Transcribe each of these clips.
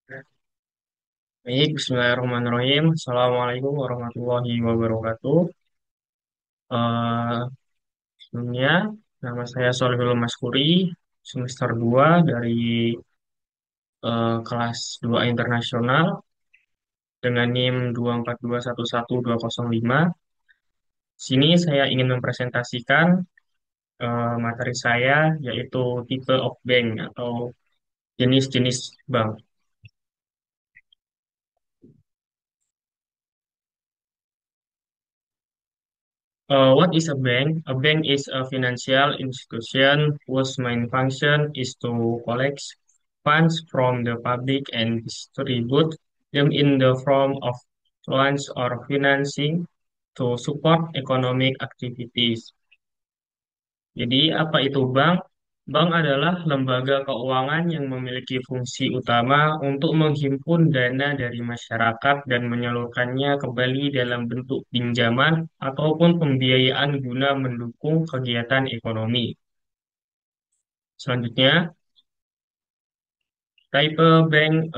Baik, Bismillahirrahmanirrahim. Assalamualaikum warahmatullahi wabarakatuh. Eh Sebelumnya, nama saya Solihul Maskuri, semester 2 dari kelas 2 internasional dengan NIM 242111205. Sini saya ingin mempresentasikan materi saya, yaitu tipe of bank atau jenis-jenis bank. What is a bank? A bank is a financial institution whose main function is to collect funds from the public and distribute them in the form of loans or financing to support economic activities. Jadi, apa itu bank? Bank adalah lembaga keuangan yang memiliki fungsi utama untuk menghimpun dana dari masyarakat dan menyalurkannya kembali dalam bentuk pinjaman ataupun pembiayaan guna mendukung kegiatan ekonomi. Selanjutnya, type bank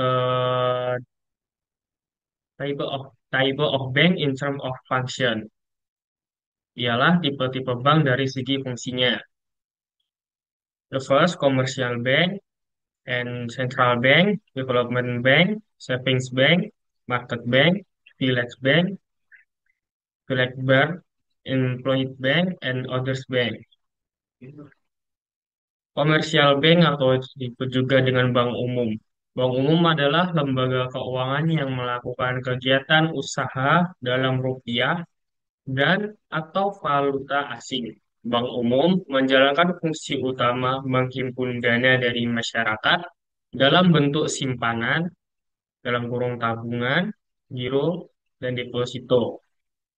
type of bank in term of function ialah tipe-tipe bank dari segi fungsinya. The first, commercial bank and central bank, development bank, savings bank, market bank, village bank, village bank, employee bank, and others bank. Commercial bank atau disebut juga dengan bank umum. Bank umum adalah lembaga keuangan yang melakukan kegiatan usaha dalam rupiah dan atau valuta asing. Bank umum menjalankan fungsi utama menghimpun dana dari masyarakat dalam bentuk simpanan dalam kurung tabungan, giro, dan deposito,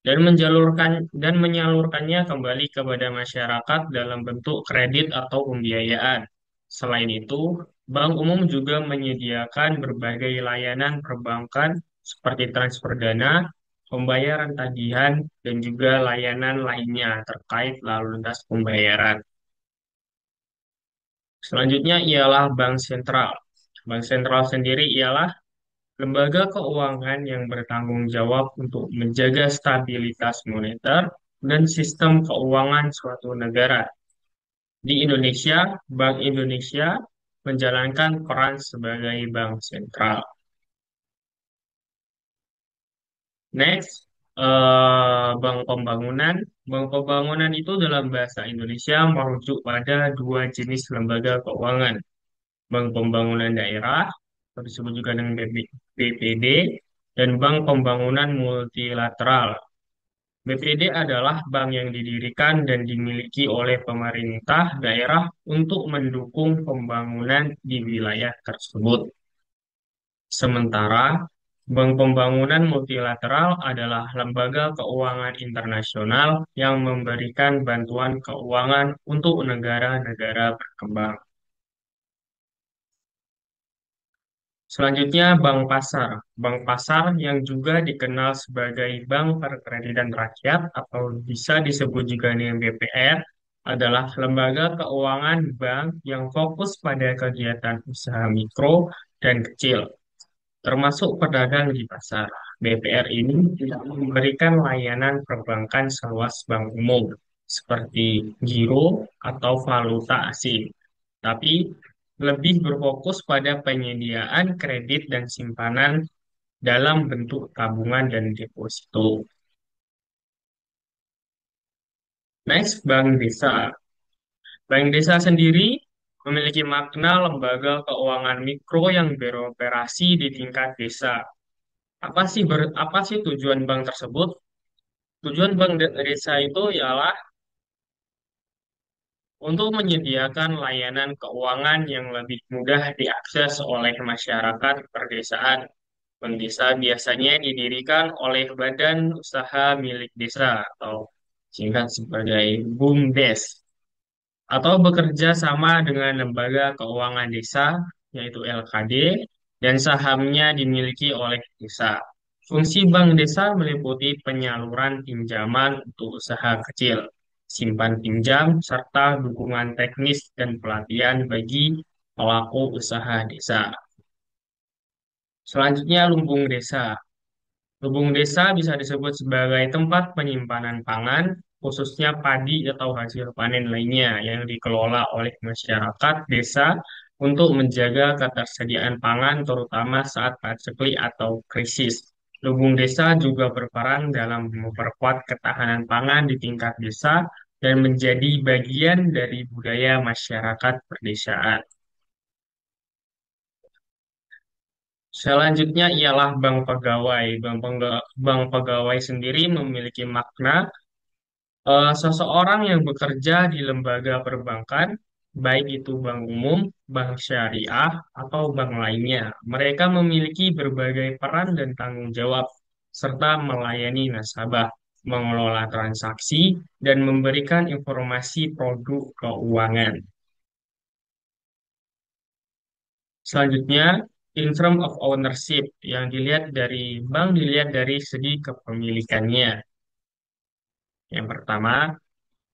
dan menyalurkannya kembali kepada masyarakat dalam bentuk kredit atau pembiayaan. Selain itu, bank umum juga menyediakan berbagai layanan perbankan seperti transfer dana, pembayaran tagihan, dan juga layanan lainnya terkait lalu lintas pembayaran. Selanjutnya ialah bank sentral. Bank sentral sendiri ialah lembaga keuangan yang bertanggung jawab untuk menjaga stabilitas moneter dan sistem keuangan suatu negara. Di Indonesia, Bank Indonesia menjalankan peran sebagai bank sentral. Next, Bank Pembangunan. Bank Pembangunan itu dalam bahasa Indonesia merujuk pada dua jenis lembaga keuangan. Bank Pembangunan Daerah, atau disebut juga dengan BPD, dan Bank Pembangunan Multilateral. BPD adalah bank yang didirikan dan dimiliki oleh pemerintah daerah untuk mendukung pembangunan di wilayah tersebut. Sementara Bank Pembangunan Multilateral adalah lembaga keuangan internasional yang memberikan bantuan keuangan untuk negara-negara berkembang. Selanjutnya, Bank Pasar. Bank Pasar yang juga dikenal sebagai Bank Perkreditan Rakyat atau bisa disebut juga dengan BPR adalah lembaga keuangan bank yang fokus pada kegiatan usaha mikro dan kecil, termasuk pedagang di pasar. BPR ini tidak memberikan layanan perbankan seluas bank umum, seperti giro atau valuta asing, tapi lebih berfokus pada penyediaan kredit dan simpanan dalam bentuk tabungan dan deposito. Next, Bank Desa. Bank Desa sendiri memiliki makna lembaga keuangan mikro yang beroperasi di tingkat desa. Apa sih tujuan bank tersebut? Tujuan desa itu ialah untuk menyediakan layanan keuangan yang lebih mudah diakses oleh masyarakat perdesaan. Bank desa biasanya didirikan oleh badan usaha milik desa atau singkat sebagai BUMDes, atau bekerja sama dengan lembaga keuangan desa yaitu LKD dan sahamnya dimiliki oleh desa. Fungsi bank desa meliputi penyaluran pinjaman untuk usaha kecil, simpan pinjam, serta dukungan teknis dan pelatihan bagi pelaku usaha desa. Selanjutnya, lumbung desa. Lumbung desa bisa disebut sebagai tempat penyimpanan pangan, khususnya padi atau hasil panen lainnya yang dikelola oleh masyarakat desa untuk menjaga ketersediaan pangan, terutama saat paceklik atau krisis. Lumbung desa juga berperan dalam memperkuat ketahanan pangan di tingkat desa dan menjadi bagian dari budaya masyarakat perdesaan. Selanjutnya ialah bank pegawai. Bank pegawai sendiri memiliki makna seseorang yang bekerja di lembaga perbankan, baik itu bank umum, bank syariah, atau bank lainnya. Mereka memiliki berbagai peran dan tanggung jawab, serta melayani nasabah, mengelola transaksi, dan memberikan informasi produk keuangan. Selanjutnya, in term of ownership, yang dilihat dari segi kepemilikannya. Yang pertama,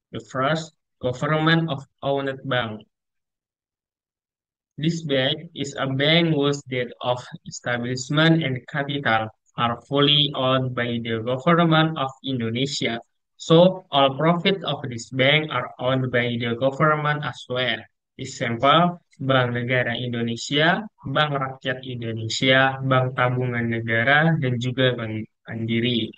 the first, government of owned bank. This bank is a bank whose date of establishment and capital are fully owned by the government of Indonesia. So all profit of this bank are owned by the government as well. Example, Bank Negara Indonesia, Bank Rakyat Indonesia, Bank Tabungan Negara, dan juga Bank Mandiri.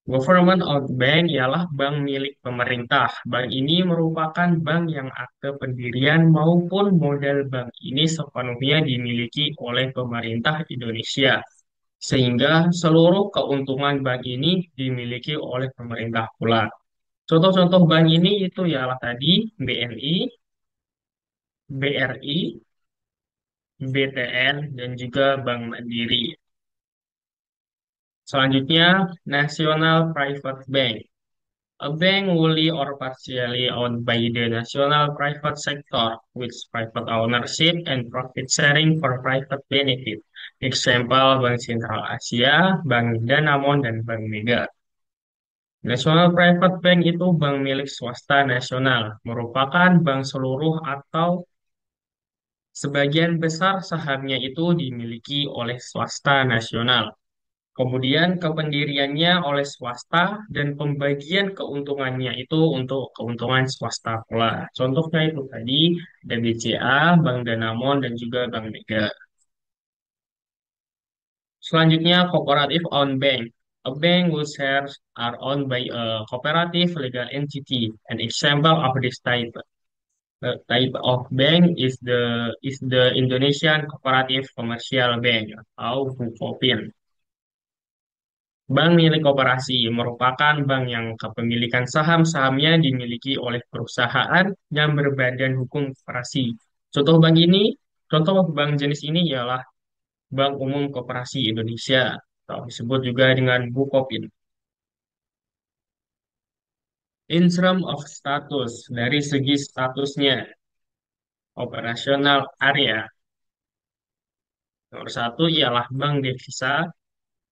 Government-owned bank ialah bank milik pemerintah. Bank ini merupakan bank yang akte pendirian maupun modal bank ini sepenuhnya dimiliki oleh pemerintah Indonesia. Sehingga seluruh keuntungan bank ini dimiliki oleh pemerintah pula. Contoh-contoh bank ini itu ialah tadi BNI, BRI, BTN, dan juga Bank Mandiri. Selanjutnya, National Private Bank. A bank wholly or partially owned by the national private sector, with private ownership and profit sharing for private benefit. Example, Bank Sentral Asia, Bank Danamon, dan Bank Mega. National Private Bank itu bank milik swasta nasional, merupakan bank seluruh atau sebagian besar sahamnya itu dimiliki oleh swasta nasional. Kemudian kependiriannya oleh swasta dan pembagian keuntungannya itu untuk keuntungan swasta pula. Contohnya itu tadi ada BCA, Bank Danamon, dan juga Bank Mega. Selanjutnya cooperative owned bank. A bank whose shares are owned by a cooperative legal entity. An example of this type of bank is the Indonesian Cooperative Commercial Bank atau BUKOPIN. Bank milik koperasi merupakan bank yang kepemilikan saham-sahamnya dimiliki oleh perusahaan yang berbadan hukum koperasi. Contoh bank ini, contoh bank jenis ini ialah Bank Umum Koperasi Indonesia atau disebut juga dengan Bukopin. In term of status, dari segi statusnya, operasional area. Nomor satu ialah bank devisa.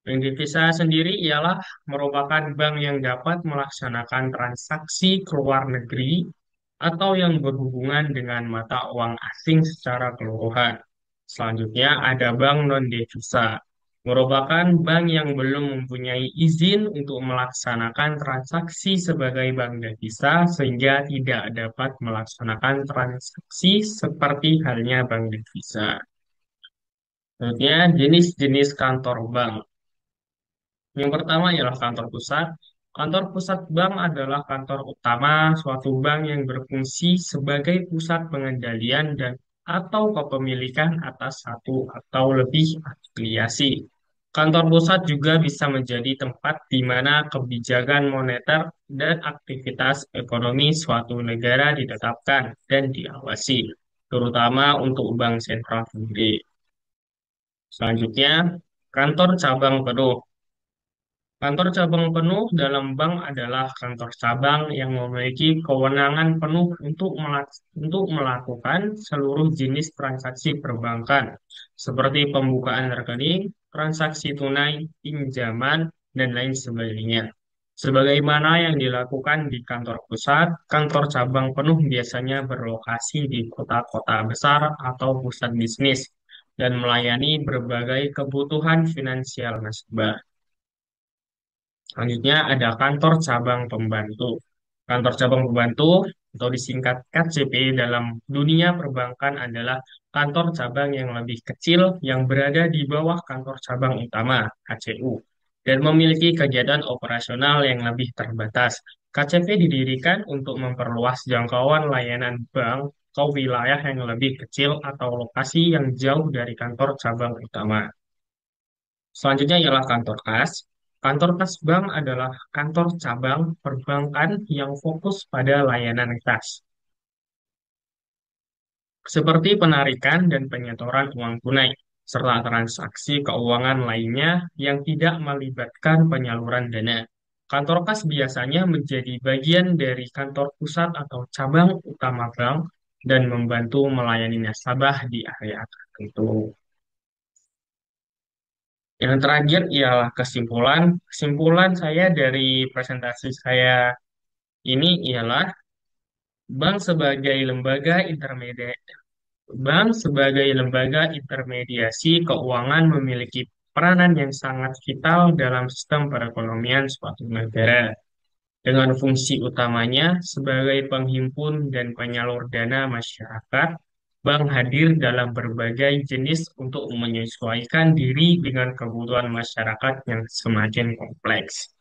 Bank devisa sendiri ialah merupakan bank yang dapat melaksanakan transaksi ke luar negeri atau yang berhubungan dengan mata uang asing secara keseluruhan. Selanjutnya ada bank non-devisa, merupakan bank yang belum mempunyai izin untuk melaksanakan transaksi sebagai bank devisa sehingga tidak dapat melaksanakan transaksi seperti halnya bank devisa. Selanjutnya jenis-jenis kantor bank. Yang pertama ialah kantor pusat. Kantor pusat bank adalah kantor utama suatu bank yang berfungsi sebagai pusat pengendalian dan atau kepemilikan atas satu atau lebih afiliasi. Kantor pusat juga bisa menjadi tempat di mana kebijakan moneter dan aktivitas ekonomi suatu negara ditetapkan dan diawasi, terutama untuk bank sentral sendiri. Selanjutnya, kantor cabang penuh. Kantor cabang penuh dalam bank adalah kantor cabang yang memiliki kewenangan penuh untuk melakukan seluruh jenis transaksi perbankan, seperti pembukaan rekening, transaksi tunai, pinjaman, dan lain sebagainya. Sebagaimana yang dilakukan di kantor pusat, kantor cabang penuh biasanya berlokasi di kota-kota besar atau pusat bisnis. dan melayani berbagai kebutuhan finansial nasabah. Selanjutnya ada kantor cabang pembantu. Kantor cabang pembantu atau disingkat KCP dalam dunia perbankan adalah kantor cabang yang lebih kecil yang berada di bawah kantor cabang utama KCU dan memiliki kegiatan operasional yang lebih terbatas. KCP didirikan untuk memperluas jangkauan layanan bank ke wilayah yang lebih kecil atau lokasi yang jauh dari kantor cabang utama. Selanjutnya ialah kantor kas. Kantor kas bank adalah kantor cabang perbankan yang fokus pada layanan kas, seperti penarikan dan penyetoran uang tunai, serta transaksi keuangan lainnya yang tidak melibatkan penyaluran dana. Kantor kas biasanya menjadi bagian dari kantor pusat atau cabang utama bank dan membantu melayani nasabah di area tertentu. Yang terakhir ialah kesimpulan. Kesimpulan saya dari presentasi saya ini ialah bank sebagai lembaga intermediasi, bank sebagai lembaga intermediasi keuangan memiliki peranan yang sangat vital dalam sistem perekonomian suatu negara. Dengan fungsi utamanya sebagai penghimpun dan penyalur dana masyarakat, bank hadir dalam berbagai jenis untuk menyesuaikan diri dengan kebutuhan masyarakat yang semakin kompleks.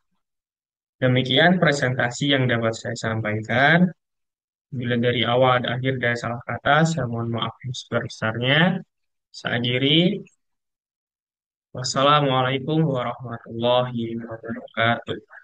Demikian presentasi yang dapat saya sampaikan. Bila dari awal dan akhir ada salah kata, saya mohon maaf yang sebesar-besarnya. Saya akhiri. Wassalamualaikum warahmatullahi wabarakatuh.